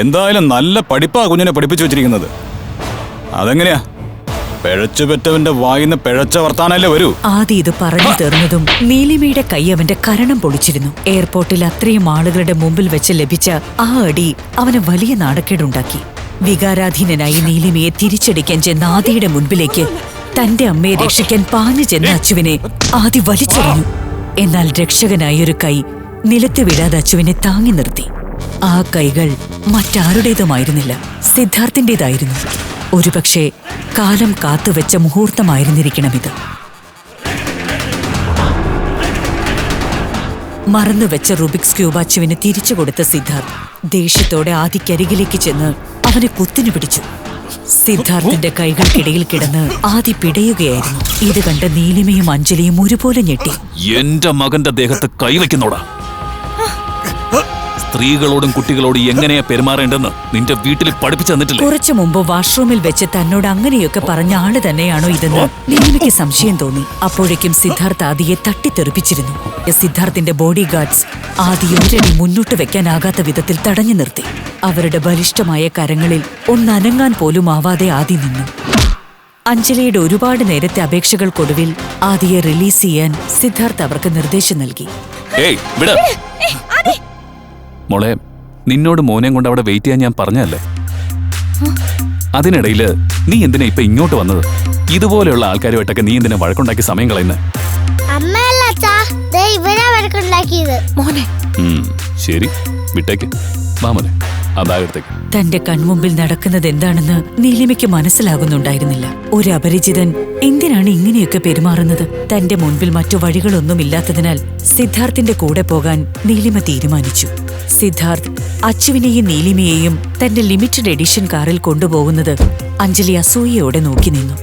എന്തായാലും നല്ല പഠിപ്പാ കുഞ്ഞിനെ പഠിപ്പിച്ചു വെച്ചിരിക്കുന്നത്. അതെങ്ങനെയാ? പിഴച്ചുപെറ്റവന്റെ വായിന്ന് പിഴച്ച വർത്താനല്ലേ വരൂ. ആദ്യം ഇത് പറഞ്ഞു തീർന്നതും നീലിമയുടെ കൈ അവന്റെ കരണം പൊളിച്ചിരുന്നു. എയർപോർട്ടിൽ അത്രയും ആളുകളുടെ മുമ്പിൽ വെച്ച് ലഭിച്ച ആ അടി അവന് വലിയ നാണക്കേടുണ്ടാക്കി. വികാരാധീനനായി നീലിമയെ തിരിച്ചടിക്കാൻ ചെന്ന ആദിയുടെ മുൻപിലേക്ക് തന്റെ അമ്മയെ രക്ഷിക്കാൻ പാഞ്ഞു ചെന്ന അച്ചുവിനെ ആദി വലിച്ചെറിഞ്ഞു. എന്നാൽ രക്ഷകനായൊരു കൈ നിലത്ത് വീഴാതെ അച്ചുവിനെ താങ്ങി നിർത്തി. ആ കൈകൾ മറ്റാരുടേതുമായിരുന്നില്ല, സിദ്ധാർത്ഥിന്റേതായിരുന്നു. ഒരുപക്ഷെ കാലം കാത്തുവെച്ച മുഹൂർത്തമായിരുന്നിരിക്കണമിത്. മറന്നുവെച്ച റുബിക്സ് ക്യൂബ് അച്ചുവിന് തിരിച്ചു കൊടുത്ത സിദ്ധാർത്ഥ് ദേഷ്യത്തോടെ ആദിക്കരികിലേക്ക് ചെന്ന് അവനെ കുത്തിനു പിടിച്ചു. സിദ്ധാർത്ഥിന്റെ കൈകൾക്കിടയിൽ കിടന്ന് ആദി പിടയുകയായിരുന്നു. ഇത് കണ്ട നീലിമയും അഞ്ജലിയും ഒരുപോലെ ഞെട്ടി. എന്റെ മകന്റെ ദേഹത്ത് കൈവയ്ക്കുന്നോടാ. സ്ത്രീകളോടും കുട്ടികളോടും എങ്ങനെയാ പെരുമാറേണ്ടെന്ന് നിന്റെ വീട്ടിൽ പഠിപ്പിച്ചു തന്നിട്ടില്ല. കുറച്ചു മുമ്പ് വാഷ്റൂമിൽ വെച്ച് തന്നോട് അങ്ങനെയൊക്കെ പറഞ്ഞ ആള് തന്നെയാണോ ഇതെന്ന് നീലിമയ്ക്ക് സംശയം തോന്നി. അപ്പോഴേക്കും സിദ്ധാർത്ഥ് ആദിയെ തട്ടിത്തെറിപ്പിച്ചിരുന്നു. സിദ്ധാർത്ഥിന്റെ ബോഡി ഗാർഡ്സ് ആദിയെ ഒരടി മുന്നോട്ട് വെക്കാനാകാത്ത വിധത്തിൽ തടഞ്ഞു നിർത്തി. അവരുടെ ബലിഷ്ഠമായ കരങ്ങളിൽ ഒന്നനങ്ങാൻ പോലും ആവാതെ ആദി നിന്നു. അഞ്ജലിയുടെ ഒരുപാട് നേരത്തെ അപേക്ഷകൾക്കൊടുവിൽ ആദിയെ റിലീസ് ചെയ്യാൻ സിദ്ധാർത്ഥ് അവർക്ക് നിർദ്ദേശം നൽകി. മോളെ, നിന്നോട് മോനെ കൊണ്ട് അവിടെ വെയിറ്റ് ചെയ്യാൻ ഞാൻ പറഞ്ഞല്ലേ. അതിനിടയില് നീ എന്തിനാ ഇപ്പൊ ഇങ്ങോട്ട് വന്നത്? ഇതുപോലെയുള്ള ആൾക്കാരുമായിട്ടൊക്കെ നീ എന്തിനാ വഴക്കുണ്ടാക്കി സമയം കളയുന്നത്? ശരി, വിട്ടേക്ക്. വാ മോനെ, ആ ബാഗ് എടുത്തേക്ക്. തന്റെ കൺമുമ്പിൽ നടക്കുന്നത് എന്താണെന്ന് നീലിമയ്ക്ക് മനസ്സിലാകുന്നുണ്ടായിരുന്നില്ല. ഒരു അപരിചിതൻ എന്തിനാണ് ഇങ്ങനെയൊക്കെ പെരുമാറുന്നത്? തന്റെ മുൻപിൽ മറ്റു വഴികളൊന്നുമില്ലാത്തതിനാൽ സിദ്ധാർത്ഥിന്റെ കൂടെ പോകാൻ നീലിമ തീരുമാനിച്ചു. സിദ്ധാർത്ഥ് അച്ചുവിനെയും നീലിമയെയും തന്റെ ലിമിറ്റഡ് എഡിഷൻ കാറിൽ കൊണ്ടുപോകുന്നത് അഞ്ജലി അസൂയയോടെ നോക്കി നിന്നു.